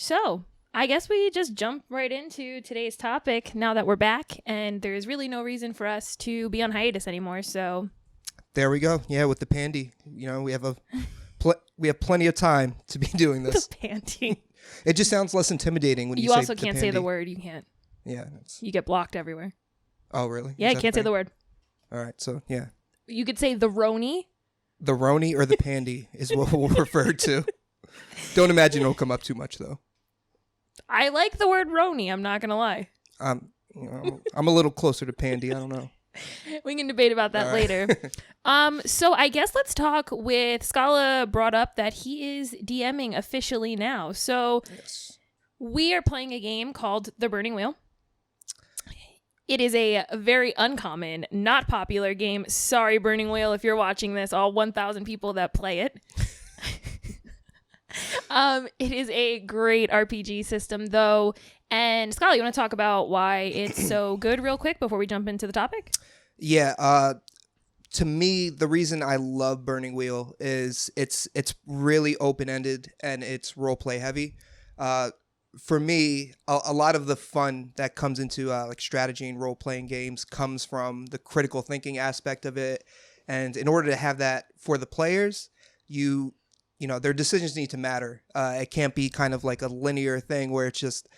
So, I guess we just jump right into today's topic now that we're back, and there's really no reason for us to be on hiatus anymore. So, there we go. Yeah, with the Pandy, we have we have plenty of time to be doing this. The Pandy. It just sounds less intimidating when you say also can't say the word. You can't. Yeah. You get blocked everywhere. Oh, really? Yeah, you can't say the word. All right. So, yeah. You could say the Rony. The Rony or the Pandy is what we'll refer to. Don't imagine it'll come up too much, though. I like the word Rony. I'm not going to lie. I'm a little closer to Pandy. I don't know. We can debate about that later. So I guess let's talk with Scala brought up that he is DMing officially now. So yes. We are playing a game called The Burning Wheel. It is a very uncommon, not popular game. Sorry, Burning Wheel, if you're watching this, all 1,000 people that play it. It is a great RPG system, though. And Scala, you want to talk about why it's so good real quick before we jump into the topic? Yeah. To me, the reason I love Burning Wheel is it's really open-ended and it's role-play heavy. For me, a lot of the fun that comes into like strategy and role-playing games comes from the critical thinking aspect of it. And in order to have that for the players, their decisions need to matter. It can't be kind of like a linear thing where it's just,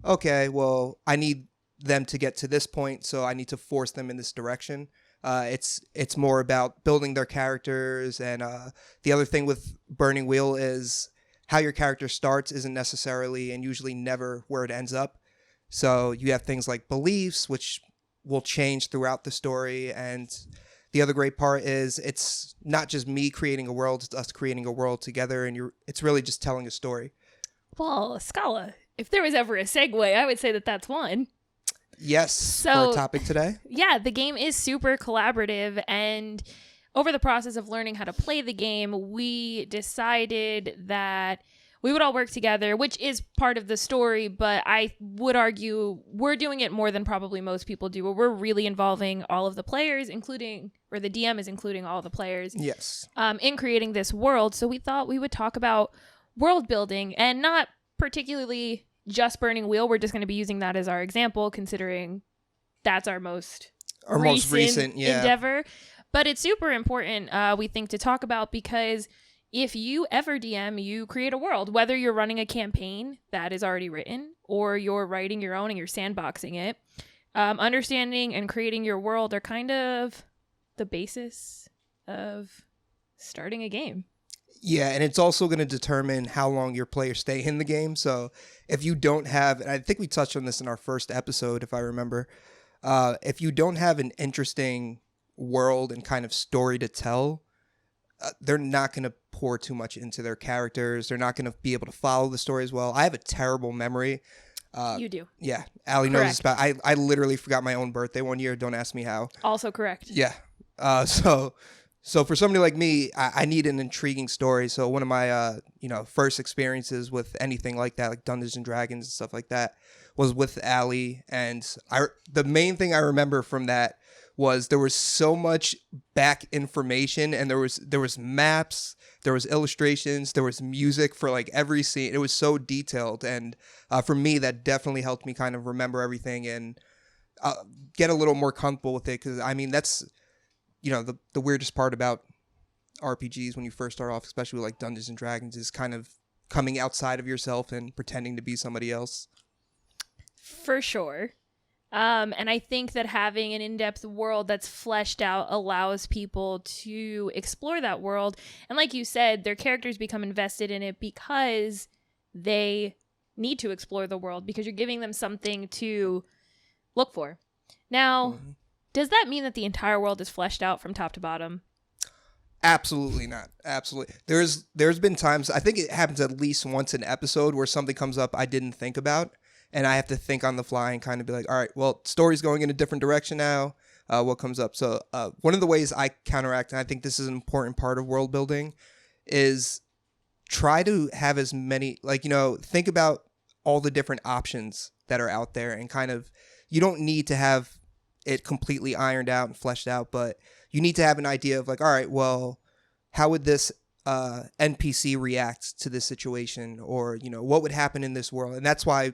okay, well, I need them to get to this point, so I need to force them in this direction. It's more about building their characters, and the other thing with Burning Wheel is how your character starts isn't necessarily and usually never where it ends up. So you have things like beliefs, which will change throughout the story, and the other great part is it's not just me creating a world, it's us creating a world together, and it's really just telling a story. Well, Scala, if there was ever a segue, I would say that that's one. Yes, for our topic today. Yeah, the game is super collaborative, and over the process of learning how to play the game, we decided that we would all work together, which is part of the story, but I would argue we're doing it more than probably most people do, where we're really involving all of the players, the DM is including all the players. Yes. In creating this world. So we thought we would talk about world building, and not particularly just Burning Wheel. We're just going to be using that as our example, considering that's our most recent endeavor. But it's super important, we think, to talk about, because if you ever DM, you create a world, whether you're running a campaign that is already written or you're writing your own and you're sandboxing it. Understanding and creating your world are kind of the basis of starting a game. Yeah, and it's also going to determine how long your players stay in the game. So if you don't have, and I think we touched on this in our first episode, if I remember, if you don't have an interesting world and kind of story to tell, they're not going to pour too much into their characters. They're not going to be able to follow the story as well. I have a terrible memory. You do. Yeah. Allie knows this about. I literally forgot my own birthday one year. Don't ask me how. Also correct. Yeah. So for somebody like me, I need an intriguing story. So one of my first experiences with anything like that, like Dungeons and Dragons and stuff like that, was with Allie. And the main thing I remember from that was there was so much back information, and there was maps, there was illustrations, there was music for like every scene. It was so detailed, and for me, that definitely helped me kind of remember everything and get a little more comfortable with it. Because I mean, that's the weirdest part about RPGs when you first start off, especially with like Dungeons and Dragons, is kind of coming outside of yourself and pretending to be somebody else. For sure. And I think that having an in-depth world that's fleshed out allows people to explore that world. And like you said, their characters become invested in it because they need to explore the world, because you're giving them something to look for. Now, does that mean that the entire world is fleshed out from top to bottom? Absolutely not. Absolutely. There's been times, I think it happens at least once an episode, where something comes up I didn't think about. And I have to think on the fly and kind of be like, all right, well, story's going in a different direction now. What comes up? So one of the ways I counteract, and I think this is an important part of world building, is try to have as many, think about all the different options that are out there, and kind of, you don't need to have it completely ironed out and fleshed out, but you need to have an idea of like, all right, well, how would this NPC react to this situation, or what would happen in this world. And that's why